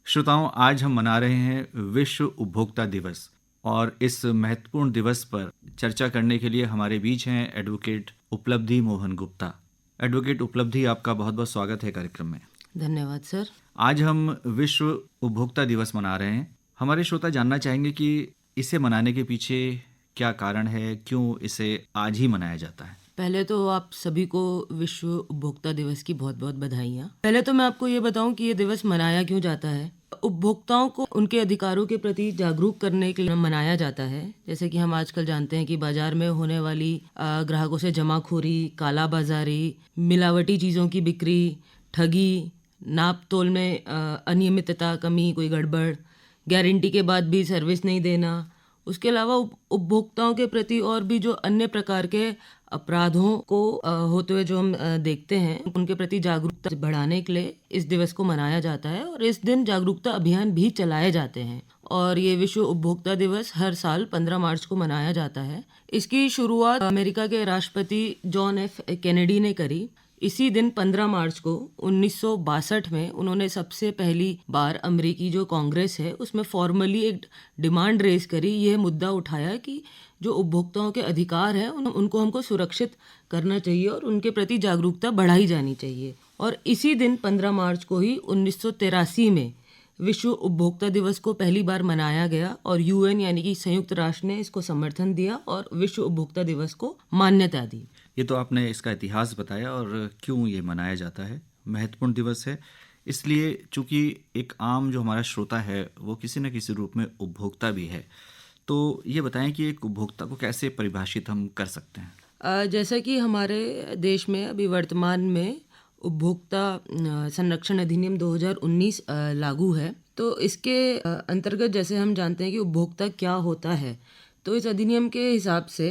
श्रोताओं, आज हम मना रहे हैं विश्व उपभोक्ता दिवस और इस महत्वपूर्ण दिवस पर चर्चा करने के लिए हमारे बीच हैं एडवोकेट उपलब्धि मोहन गुप्ता। एडवोकेट उपलब्धि, आपका बहुत बहुत स्वागत है कार्यक्रम में। धन्यवाद सर। आज हम विश्व उपभोक्ता दिवस मना रहे हैं। हमारे श्रोता जानना चाहेंगे कि इसे मनाने के पीछे क्या कारण है, क्यों इसे आज ही मनाया जाता है। पहले तो आप सभी को विश्व उपभोक्ता दिवस की बहुत बहुत बधाइयाँ। पहले तो मैं आपको ये बताऊं कि ये दिवस मनाया क्यों जाता है। उपभोक्ताओं को उनके अधिकारों के प्रति जागरूक करने के लिए मनाया जाता है। जैसे कि हम आजकल जानते हैं कि बाजार में होने वाली ग्राहकों से जमाखोरी, काला बाजारी, मिलावटी चीज़ों की बिक्री, ठगी, नाप तोल में अनियमितता, कमी, कोई गड़बड़, गारंटी के बाद भी सर्विस नहीं देना, उसके अलावा उपभोक्ताओं के प्रति और भी जो अन्य प्रकार के अपराधों को होते हुए जो हम देखते हैं, उनके प्रति जागरूकता बढ़ाने के लिए इस दिवस को मनाया जाता है और इस दिन जागरूकता अभियान भी चलाए जाते हैं। और ये विश्व उपभोक्ता दिवस हर साल 15 मार्च को मनाया जाता है। इसकी शुरुआत अमेरिका के राष्ट्रपति जॉन एफ कैनेडी ने करी। इसी दिन 15 मार्च को 1962 में उन्होंने सबसे पहली बार अमेरिकी जो कांग्रेस है उसमें फॉर्मली एक डिमांड रेज करी। यह मुद्दा उठाया कि जो उपभोक्ताओं के अधिकार हैं उनको हमको सुरक्षित करना चाहिए और उनके प्रति जागरूकता बढ़ाई जानी चाहिए। और इसी दिन 15 मार्च को ही 1983 में विश्व उपभोक्ता दिवस को पहली बार मनाया गया और यूएन यानी कि संयुक्त राष्ट्र ने इसको समर्थन दिया और विश्व उपभोक्ता दिवस को मान्यता दी। ये तो आपने इसका इतिहास बताया और क्यों ये मनाया जाता है। महत्वपूर्ण दिवस है इसलिए, चूंकि एक आम जो हमारा श्रोता है वो किसी न किसी रूप में उपभोक्ता भी है, तो ये बताएं कि एक उपभोक्ता को कैसे परिभाषित हम कर सकते हैं। जैसा कि हमारे देश में अभी वर्तमान में उपभोक्ता संरक्षण अधिनियम 2019 लागू है, तो इसके अंतर्गत जैसे हम जानते हैं कि उपभोक्ता क्या होता है, तो इस अधिनियम के हिसाब से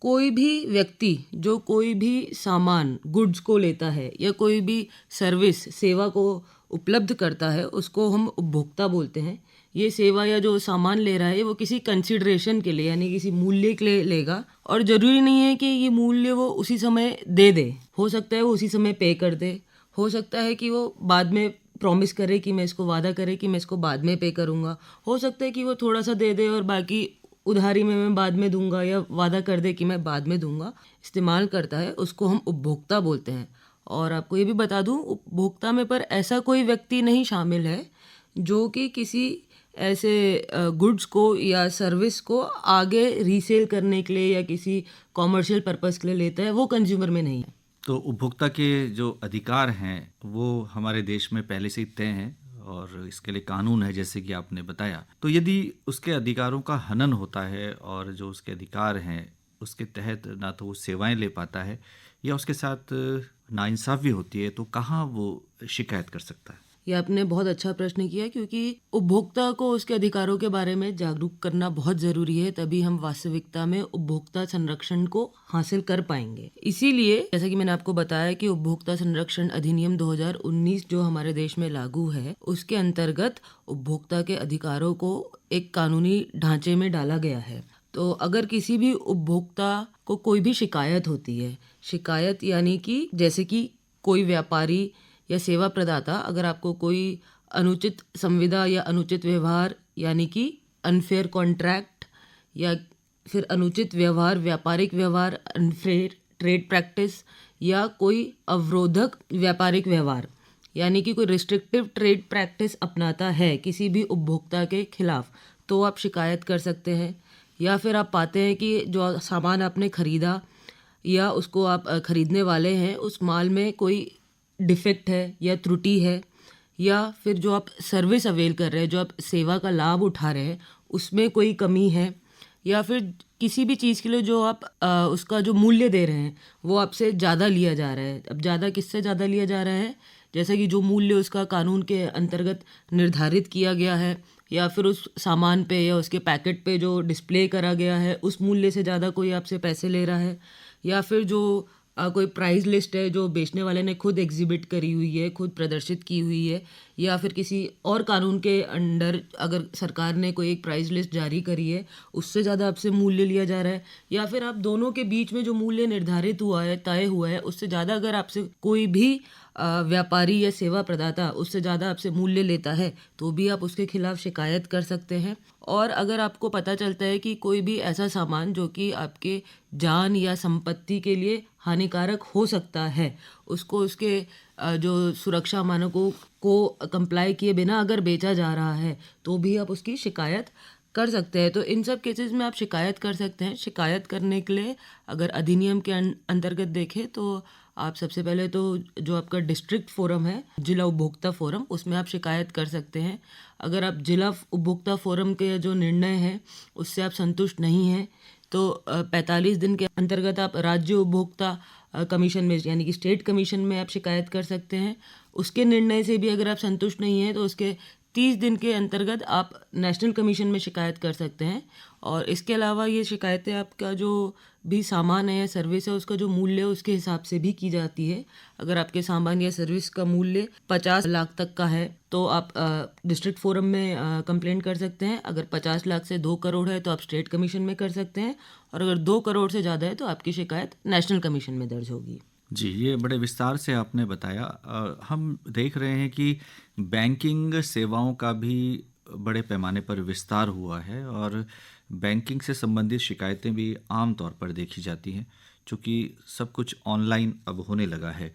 कोई भी व्यक्ति जो कोई भी सामान, गुड्स को लेता है या कोई भी सर्विस, सेवा को उपलब्ध करता है, उसको हम उपभोक्ता बोलते हैं। ये सेवा या जो सामान ले रहा है वो किसी कंसिडरेशन के लिए यानी किसी मूल्य के लिए लेगा और ज़रूरी नहीं है कि ये मूल्य वो उसी समय दे। हो सकता है वो उसी समय पे कर दे, हो सकता है कि वो बाद में प्रॉमिस करे कि मैं इसको, वादा करे कि मैं इसको बाद में पे करूँगा, हो सकता है कि वो थोड़ा सा दे और बाकी उधारी में मैं बाद में दूंगा या वादा कर दे कि मैं बाद में दूंगा, इस्तेमाल करता है, उसको हम उपभोक्ता बोलते हैं। और आपको ये भी बता दूं, उपभोक्ता में पर ऐसा कोई व्यक्ति नहीं शामिल है जो कि किसी ऐसे गुड्स को या सर्विस को आगे रीसेल करने के लिए या किसी कॉमर्शियल पर्पस के लिए लेता है, वो कंज्यूमर में नहीं है। तो उपभोक्ता के जो अधिकार हैं वो हमारे देश में पहले से ही तय हैं और इसके लिए कानून है, जैसे कि आपने बताया। तो यदि उसके अधिकारों का हनन होता है और जो उसके अधिकार हैं उसके तहत ना तो वो सेवाएं ले पाता है या उसके साथ नाइंसाफ़ी होती है, तो कहाँ वो शिकायत कर सकता है। ये आपने बहुत अच्छा प्रश्न किया, क्योंकि उपभोक्ता को उसके अधिकारों के बारे में जागरूक करना बहुत ज़रूरी है, तभी हम वास्तविकता में उपभोक्ता संरक्षण को हासिल कर पाएंगे। इसीलिए जैसा कि मैंने आपको बताया कि उपभोक्ता संरक्षण अधिनियम 2019 जो हमारे देश में लागू है, उसके अंतर्गत उपभोक्ता के अधिकारों को एक कानूनी ढांचे में डाला गया है। तो अगर किसी भी उपभोक्ता को कोई भी शिकायत होती है, शिकायत यानी कि जैसे कि कोई व्यापारी या सेवा प्रदाता अगर आपको कोई अनुचित संविदा या अनुचित व्यवहार यानी कि अनफेयर कॉन्ट्रैक्ट या फिर अनुचित व्यवहार, व्यापारिक व्यवहार, अनफेयर ट्रेड प्रैक्टिस या कोई अवरोधक व्यापारिक व्यवहार यानी कि कोई रिस्ट्रिक्टिव ट्रेड प्रैक्टिस अपनाता है किसी भी उपभोक्ता के खिलाफ, तो आप शिकायत कर सकते हैं। या फिर आप पाते हैं कि जो सामान आपने खरीदा या उसको आप खरीदने वाले हैं, उस माल में कोई डिफेक्ट है या त्रुटि है, या फिर जो आप सर्विस अवेल कर रहे हैं, जो आप सेवा का लाभ उठा रहे हैं, उसमें कोई कमी है, या फिर किसी भी चीज़ के लिए जो आप उसका जो मूल्य दे रहे हैं वो आपसे ज़्यादा लिया जा रहा है। अब ज़्यादा किससे ज़्यादा लिया जा रहा है, जैसा कि जो मूल्य उसका कानून के अंतर्गत निर्धारित किया गया है या फिर उस सामान पे या उसके पैकेट पे जो डिस्प्ले करा गया है उस मूल्य से ज़्यादा कोई आपसे पैसे ले रहा है, या फिर जो कोई प्राइस लिस्ट है जो बेचने वाले ने खुद एग्जिबिट करी हुई है, खुद प्रदर्शित की हुई है, या फिर किसी और कानून के अंडर अगर सरकार ने कोई एक प्राइस लिस्ट जारी करी है उससे ज़्यादा आपसे मूल्य लिया जा रहा है, या फिर आप दोनों के बीच में जो मूल्य निर्धारित हुआ है, तय हुआ है, उससे ज़्यादा अगर आपसे कोई भी व्यापारी या सेवा प्रदाता उससे ज़्यादा आपसे मूल्य लेता है तो भी आप उसके खिलाफ शिकायत कर सकते हैं। और अगर आपको पता चलता है कि कोई भी ऐसा सामान जो कि आपके जान या संपत्ति के लिए हानिकारक हो सकता है, उसको उसके जो सुरक्षा मानकों को कंप्लाई किए बिना अगर बेचा जा रहा है तो भी आप उसकी शिकायत कर सकते हैं। तो इन सब केसेस में आप शिकायत कर सकते हैं। शिकायत करने के लिए अगर अधिनियम के अंतर्गत देखें तो आप सबसे पहले तो जो आपका डिस्ट्रिक्ट फोरम है, जिला उपभोक्ता फोरम, उसमें आप शिकायत कर सकते हैं। अगर आप जिला उपभोक्ता फोरम के जो निर्णय है उससे आप संतुष्ट नहीं हैं तो 45 दिन के अंतर्गत आप राज्य उपभोक्ता कमीशन में यानी कि स्टेट कमीशन में आप शिकायत कर सकते हैं। उसके निर्णय से भी अगर आप संतुष्ट नहीं हैं तो उसके 30 दिन के अंतर्गत आप नेशनल कमीशन में शिकायत कर सकते हैं। और इसके अलावा ये शिकायतें आपका जो भी सामान है या सर्विस है उसका जो मूल्य है उसके हिसाब से भी की जाती है। अगर आपके सामान या सर्विस का मूल्य 50 लाख तक का है तो आप डिस्ट्रिक्ट फोरम में कंप्लेंट कर सकते हैं। अगर 50 लाख से 2 करोड़ है तो आप स्टेट कमीशन में कर सकते हैं। और अगर 2 करोड़ से ज़्यादा है तो आपकी शिकायत नेशनल कमीशन में दर्ज होगी। जी, ये बड़े विस्तार से आपने बताया। हम देख रहे हैं कि बैंकिंग सेवाओं का भी बड़े पैमाने पर विस्तार हुआ है और बैंकिंग से संबंधित शिकायतें भी आम तौर पर देखी जाती हैं, चूँकि सब कुछ ऑनलाइन अब होने लगा है।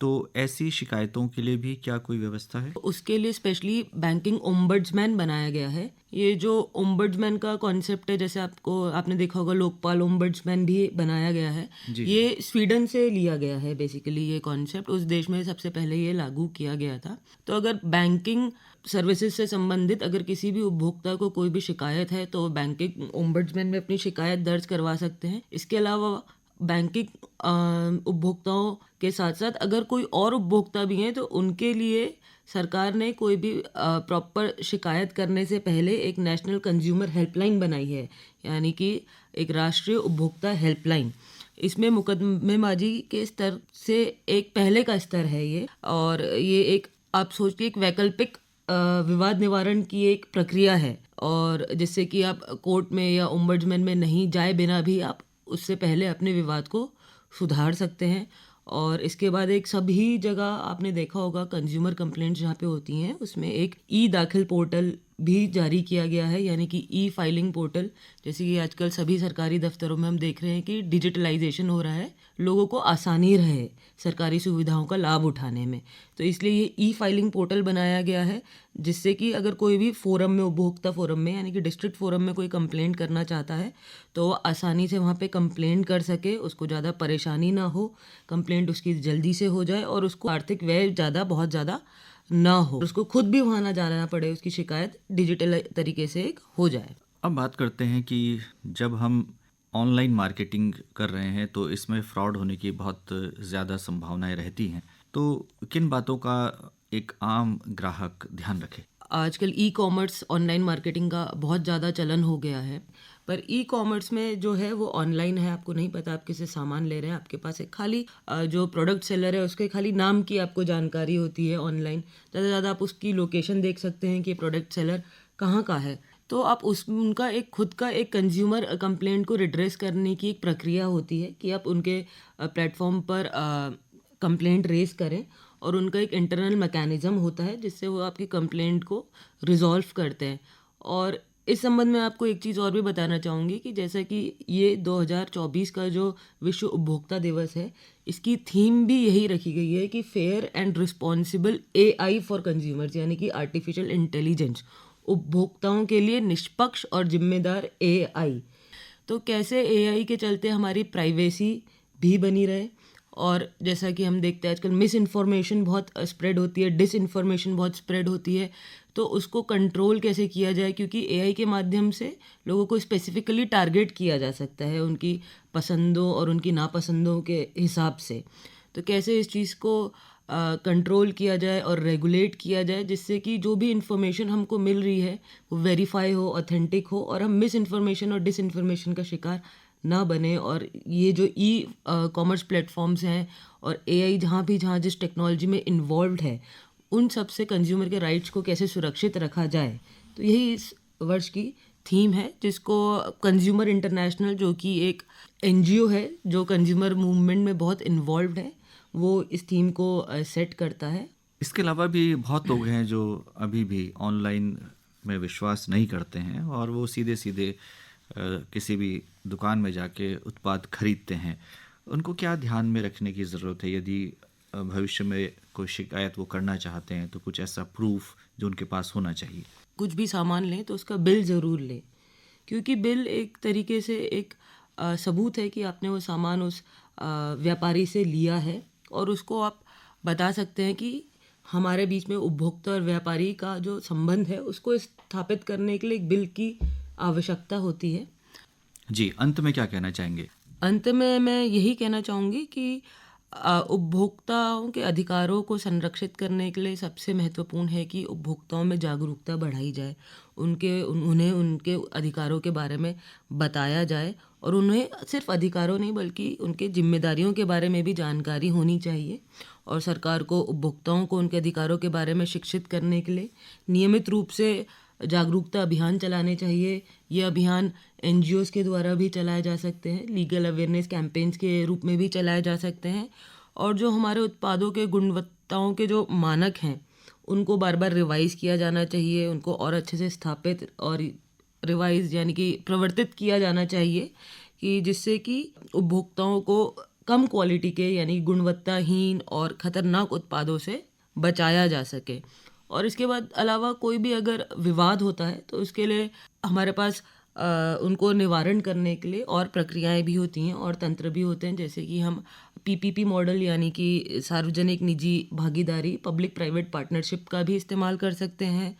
तो ऐसी शिकायतों के लिए भी क्या कोई व्यवस्था है? उसके लिए स्पेशली बैंकिंग ओम्बड्समैन बनाया गया है। ये जो ओम्बड्समैन का कॉन्सेप्ट है, जैसे आपने देखा होगा लोकपाल ओम्बड्समैन भी बनाया गया है। ये स्वीडन से लिया गया है बेसिकली ये कॉन्सेप्ट। उस देश में सबसे पहले ये लागू किया गया था। तो अगर बैंकिंग सर्विसेज से संबंधित अगर किसी भी उपभोक्ता को कोई भी शिकायत है तो बैंकिंग ओम्बड्समैन में अपनी शिकायत दर्ज करवा सकते हैं। इसके अलावा बैंकिंग उपभोक्ताओं के साथ साथ अगर कोई और उपभोक्ता भी हैं तो उनके लिए सरकार ने कोई भी प्रॉपर शिकायत करने से पहले एक नेशनल कंज्यूमर हेल्पलाइन बनाई है, यानी कि एक राष्ट्रीय उपभोक्ता हेल्पलाइन। इसमें मुकदमेबाजी के स्तर से एक पहले का स्तर है ये। और ये एक आप सोचिए एक वैकल्पिक विवाद निवारण की एक प्रक्रिया है, और जिससे कि आप कोर्ट में या ओम्बड्समैन में नहीं जाए बिना भी आप उससे पहले अपने विवाद को सुधार सकते हैं। और इसके बाद एक सभी जगह आपने देखा होगा कंज्यूमर कंप्लेंट्स जहाँ पे होती हैं उसमें एक ई दाखिल पोर्टल भी जारी किया गया है, यानी कि ई फाइलिंग पोर्टल। जैसे कि आजकल सभी सरकारी दफ्तरों में हम देख रहे हैं कि डिजिटलाइजेशन हो रहा है, लोगों को आसानी रहे सरकारी सुविधाओं का लाभ उठाने में। तो इसलिए ये ई फाइलिंग पोर्टल बनाया गया है, जिससे कि अगर कोई भी फोरम में, उपभोक्ता फोरम में यानी कि डिस्ट्रिक्ट फोरम में कोई कंप्लेंट करना चाहता है तो वो आसानी से वहाँ पे कंप्लेंट कर सके, उसको ज़्यादा परेशानी ना हो, कंप्लेंट उसकी जल्दी से हो जाए और उसको आर्थिक व्यय बहुत ज़्यादा ना हो, उसको खुद भी वहाँ ना जाना पड़े, उसकी शिकायत डिजिटल तरीके से एक हो जाए। अब बात करते हैं कि जब हम ऑनलाइन मार्केटिंग कर रहे हैं तो इसमें फ्रॉड होने की बहुत ज़्यादा संभावनाएं रहती हैं। तो किन बातों का एक आम ग्राहक ध्यान रखे? आजकल ई कॉमर्स ऑनलाइन मार्केटिंग का बहुत ज़्यादा चलन हो गया है, पर ई कॉमर्स में जो है वो ऑनलाइन है। आपको नहीं पता आप किसी सामान ले रहे हैं, आपके पास एक खाली जो प्रोडक्ट सेलर है उसके खाली नाम की आपको जानकारी होती है। ऑनलाइन ज़्यादा से ज़्यादा आप उसकी लोकेशन देख सकते हैं कि प्रोडक्ट सेलर कहाँ का है। तो आप उनका एक खुद का एक कंज्यूमर कंप्लेंट को रिड्रेस करने की एक प्रक्रिया होती है कि आप उनके प्लेटफॉर्म पर कंप्लेंट रेज करें, और उनका एक इंटरनल मैकेनिज्म होता है जिससे वो आपकी कंप्लेंट को रिजॉल्व करते हैं। और इस संबंध में आपको एक चीज़ और भी बताना चाहूँगी कि जैसा कि ये 2024 का जो विश्व उपभोक्ता दिवस है, इसकी थीम भी यही रखी गई है कि fair and responsible AI for consumers, यानी कि आर्टिफिशियल इंटेलिजेंस, उपभोक्ताओं के लिए निष्पक्ष और जिम्मेदार AI। तो कैसे AI के चलते हमारी प्राइवेसी भी बनी रहे, और जैसा कि हम देखते हैं आजकल मिस इन्फॉर्मेशन बहुत स्प्रेड होती है, डिस इन्फॉर्मेशन बहुत स्प्रेड होती है, तो उसको कंट्रोल कैसे किया जाए, क्योंकि AI के माध्यम से लोगों को स्पेसिफिकली टारगेट किया जा सकता है उनकी पसंदों और उनकी नापसंदों के हिसाब से। तो कैसे इस चीज़ को कंट्रोल किया जाए और रेगुलेट किया जाए, जिससे कि जो भी इंफॉर्मेशन हमको मिल रही है वो वेरीफाई हो, ऑथेंटिक हो, और हम मिस इन्फॉर्मेशन और डिस इन्फॉर्मेशन का शिकार ना बने। और ये जो ई कॉमर्स प्लेटफॉर्म्स हैं और AI जहाँ जिस टेक्नोलॉजी में इन्वॉल्व है, उन सब से कंज्यूमर के राइट्स को कैसे सुरक्षित रखा जाए, तो यही इस वर्ष की थीम है, जिसको कंज्यूमर इंटरनेशनल, जो कि एक NGO है जो कंज्यूमर मूवमेंट में बहुत इन्वॉल्व है, वो इस थीम को सेट करता है। इसके अलावा भी बहुत लोग हैं जो अभी भी ऑनलाइन में विश्वास नहीं करते हैं और वो सीधे सीधे किसी भी दुकान में जाके उत्पाद खरीदते हैं। उनको क्या ध्यान में रखने की ज़रूरत है यदि भविष्य में कोई शिकायत वो करना चाहते हैं तो कुछ ऐसा प्रूफ जो उनके पास होना चाहिए? कुछ भी सामान लें तो उसका बिल ज़रूर लें, क्योंकि बिल एक तरीके से एक सबूत है कि आपने वो सामान उस व्यापारी से लिया है और उसको आप बता सकते हैं कि हमारे बीच में उपभोक्ता और व्यापारी का जो संबंध है उसको स्थापित करने के लिए एक बिल की आवश्यकता होती है। जी, अंत में क्या कहना चाहेंगे? अंत में मैं यही कहना चाहूँगी कि उपभोक्ताओं के अधिकारों को संरक्षित करने के लिए सबसे महत्वपूर्ण है कि उपभोक्ताओं में जागरूकता बढ़ाई जाए, उन्हें उनके अधिकारों के बारे में बताया जाए और उन्हें सिर्फ अधिकारों नहीं बल्कि उनके जिम्मेदारियों के बारे में भी जानकारी होनी चाहिए। और सरकार को उपभोक्ताओं को उनके अधिकारों के बारे में शिक्षित करने के लिए नियमित रूप से जागरूकता अभियान चलाने चाहिए। ये अभियान NGOs के द्वारा भी चलाए जा सकते हैं, लीगल अवेयरनेस कैंपेन्स के रूप में भी चलाए जा सकते हैं और जो हमारे उत्पादों के गुणवत्ताओं के जो मानक हैं उनको बार बार रिवाइज किया जाना चाहिए, उनको और अच्छे से स्थापित और रिवाइज यानी कि प्रवर्तित किया जाना चाहिए कि जिससे कि उपभोक्ताओं को कम क्वालिटी के यानी गुणवत्ताहीन और ख़तरनाक उत्पादों से बचाया जा सके। और इसके बाद अलावा कोई भी अगर विवाद होता है तो उसके लिए हमारे पास उनको निवारण करने के लिए और प्रक्रियाएं भी होती हैं और तंत्र भी होते हैं, जैसे कि हम PPP मॉडल यानी कि सार्वजनिक निजी भागीदारी पब्लिक प्राइवेट पार्टनरशिप का भी इस्तेमाल कर सकते हैं।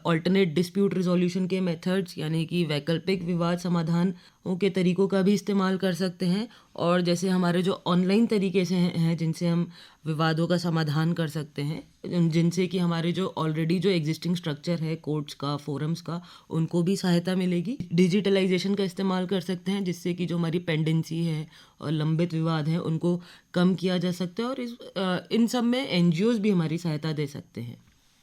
ऑल्टरनेट डिस्प्यूट रिजोल्यूशन के मेथड्स यानी कि वैकल्पिक विवाद समाधान के तरीकों का भी इस्तेमाल कर सकते हैं और जैसे हमारे जो ऑनलाइन तरीके से हैं जिनसे हम विवादों का समाधान कर सकते हैं, जिनसे कि हमारे जो ऑलरेडी जो एग्जिस्टिंग स्ट्रक्चर है कोर्ट्स का, फोरम्स का, उनको भी सहायता मिलेगी। डिजिटलाइजेशन का इस्तेमाल कर सकते हैं जिससे कि जो हमारी पेंडेंसी है और लंबित विवाद है उनको कम किया जा सकता है और इन सब में NGOs भी हमारी सहायता दे सकते हैं।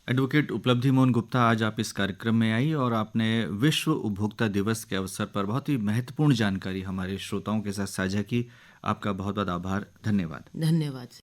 एडवोकेट उपलब्धि मोहन गुप्ता, आज आप इस कार्यक्रम में आई और आपने विश्व उपभोक्ता दिवस के अवसर पर बहुत ही महत्वपूर्ण जानकारी हमारे श्रोताओं के साथ साझा की। आपका बहुत बहुत आभार। धन्यवाद। धन्यवाद।